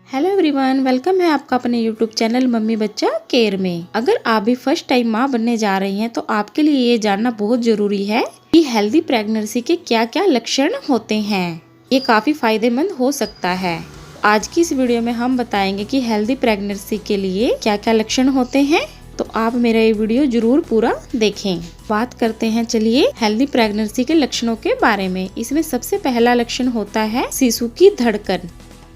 Hello everyone, welcome है आपका अपने यूट्यूब चैनल मम्मी बच्चा केयर में। अगर आप भी फर्स्ट टाइम माँ बनने जा रही हैं तो आपके लिए ये जानना बहुत जरूरी है कि हेल्दी प्रेगनेंसी के क्या क्या लक्षण होते हैं। ये काफी फायदेमंद हो सकता है। आज की इस वीडियो में हम बताएंगे कि हेल्दी प्रेगनेंसी के लिए क्या क्या लक्षण होते हैं, तो आप मेरा ये वीडियो जरूर पूरा देखें। बात करते हैं चलिए हेल्दी प्रेगनेंसी के लक्षणों के बारे में। इसमें सबसे पहला लक्षण होता है शिशु की धड़कन।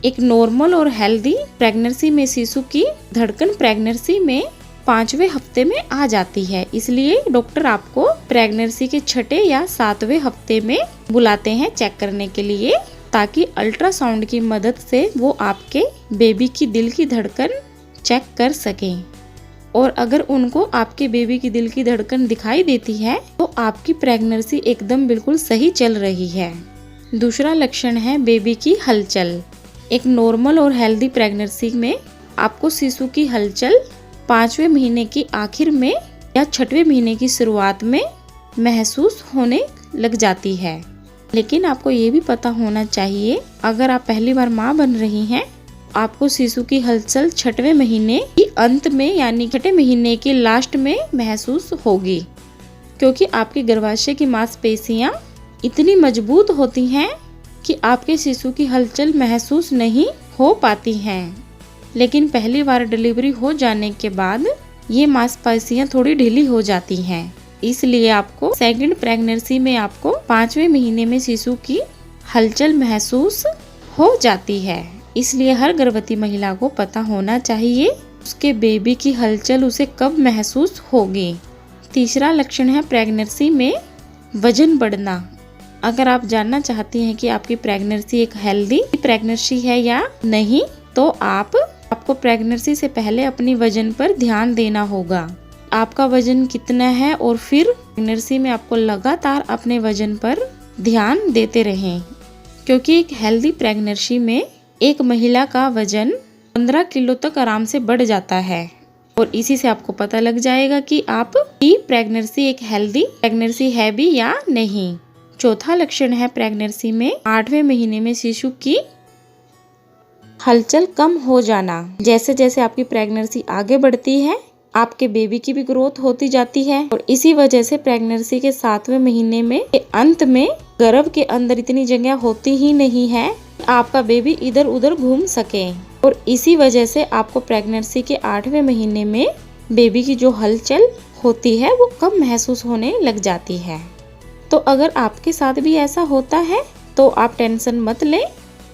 एक नॉर्मल और हेल्दी प्रेगनेंसी में शिशु की धड़कन प्रेगनेंसी में 5वें हफ्ते में आ जाती है। इसलिए डॉक्टर आपको प्रेगनेंसी के 6 या 7वें हफ्ते में बुलाते हैं चेक करने के लिए, ताकि अल्ट्रासाउंड की मदद से वो आपके बेबी की दिल की धड़कन चेक कर सकें। और अगर उनको आपके बेबी की दिल की धड़कन दिखाई देती है तो आपकी प्रेगनेंसी एकदम बिल्कुल सही चल रही है। दूसरा लक्षण है बेबी की हलचल। एक नॉर्मल और हेल्दी प्रेगनेंसी में आपको शिशु की हलचल 5वें महीने की आखिर में या 6वें महीने की शुरुआत में महसूस होने लग जाती है। लेकिन आपको ये भी पता होना चाहिए, अगर आप पहली बार माँ बन रही हैं, आपको शिशु की हलचल 6वें महीने की अंत में यानी 6ठे महीने के लास्ट में महसूस होगी, क्योंकि आपके गर्भाशय की मांसपेशियां इतनी मजबूत होती हैं कि आपके शिशु की हलचल महसूस नहीं हो पाती हैं। लेकिन पहली बार डिलीवरी हो जाने के बाद ये मांसपेशियां थोड़ी ढीली हो जाती हैं। इसलिए आपको सेकंड प्रेगनेंसी में आपको 5वें महीने में शिशु की हलचल महसूस हो जाती है। इसलिए हर गर्भवती महिला को पता होना चाहिए उसके बेबी की हलचल उसे कब महसूस होगी। तीसरा लक्षण है प्रेगनेंसी में वजन बढ़ना। अगर आप जानना चाहती हैं कि आपकी प्रेगनेंसी एक हेल्दी प्रेगनेंसी है या नहीं, तो आपको प्रेगनेंसी से पहले अपनी वजन पर ध्यान देना होगा। आपका वजन कितना है और फिर प्रेगनेंसी में आपको लगातार अपने वजन पर ध्यान देते रहें, क्योंकि एक हेल्दी प्रेगनेंसी में एक महिला का वजन 15 किलो तक आराम से बढ़ जाता है। और इसी से आपको पता लग जाएगा कि आपकी प्रेगनेंसी एक हेल्दी प्रेगनेंसी है भी या नहीं। चौथा लक्षण है प्रेगनेंसी में 8वें महीने में शिशु की हलचल कम हो जाना। जैसे जैसे आपकी प्रेगनेंसी आगे बढ़ती है, आपके बेबी की भी ग्रोथ होती जाती है, और इसी वजह से प्रेगनेंसी के 7वें महीने में अंत में गर्भ के अंदर इतनी जगह होती ही नहीं है आपका बेबी इधर उधर घूम सके। और इसी वजह से आपको प्रेगनेंसी के 8वें महीने में बेबी की जो हलचल होती है वो कम महसूस होने लग जाती है। तो अगर आपके साथ भी ऐसा होता है तो आप टेंशन मत लें,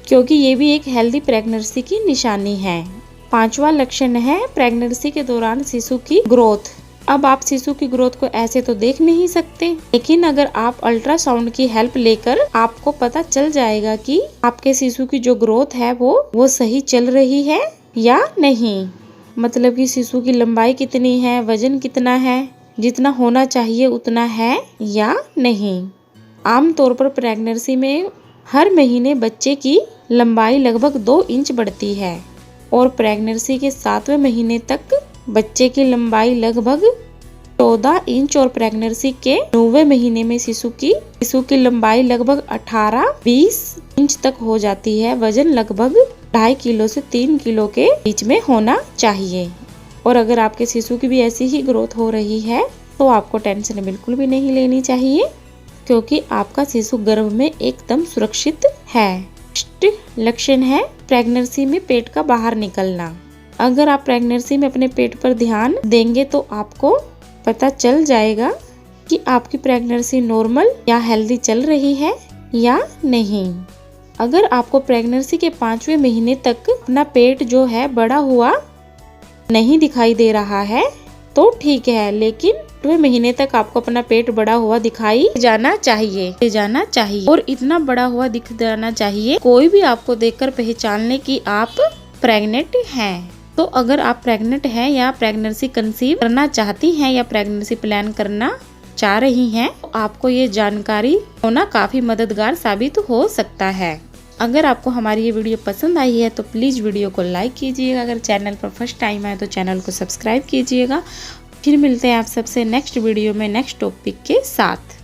क्योंकि ये भी एक हेल्दी प्रेगनेंसी की निशानी है। 5वां लक्षण है प्रेगनेंसी के दौरान शिशु की ग्रोथ। अब आप शिशु की ग्रोथ को ऐसे तो देख नहीं सकते, लेकिन अगर आप अल्ट्रासाउंड की हेल्प लेकर आपको पता चल जाएगा कि आपके शिशु की जो ग्रोथ है वो सही चल रही है या नहीं। मतलब कि शिशु की लंबाई कितनी है, वजन कितना है, जितना होना चाहिए उतना है या नहीं। आमतौर पर प्रेगनेंसी में हर महीने बच्चे की लंबाई लगभग 2 इंच बढ़ती है, और प्रेगनेंसी के 7वें महीने तक बच्चे की लंबाई लगभग 14 इंच और प्रेगनेंसी के 9वें महीने में शिशु की लंबाई लगभग 18-20 इंच तक हो जाती है। वजन लगभग 2.5 किलो से 3 किलो के बीच में होना चाहिए। और अगर आपके शिशु की भी ऐसी ही ग्रोथ हो रही है तो आपको टेंशन बिल्कुल भी नहीं लेनी चाहिए, क्योंकि आपका शिशु गर्भ में एकदम सुरक्षित है। लक्षण है प्रेगनेंसी में पेट का बाहर निकलना। अगर आप प्रेगनेंसी में अपने पेट पर ध्यान देंगे तो आपको पता चल जाएगा कि आपकी प्रेगनेंसी नॉर्मल या हेल्दी चल रही है या नहीं। अगर आपको प्रेगनेंसी के 5वें महीने तक अपना पेट जो है बड़ा हुआ नहीं दिखाई दे रहा है तो ठीक है, लेकिन 8वें महीने तक आपको अपना पेट बड़ा हुआ दिखाई जाना चाहिए और इतना बड़ा हुआ दिख जाना चाहिए कोई भी आपको देखकर पहचान ले कि आप प्रेग्नेंट हैं। तो अगर आप प्रेग्नेंट हैं या प्रेगनेंसी कंसीव करना चाहती हैं या प्रेगनेंसी प्लान करना चाह रही हैं, तो आपको ये जानकारी होना काफी मददगार साबित हो सकता है। अगर आपको हमारी ये वीडियो पसंद आई है तो प्लीज़ वीडियो को लाइक कीजिएगा। अगर चैनल पर फर्स्ट टाइम आए तो चैनल को सब्सक्राइब कीजिएगा। फिर मिलते हैं आप सबसे नेक्स्ट वीडियो में नेक्स्ट टॉपिक के साथ।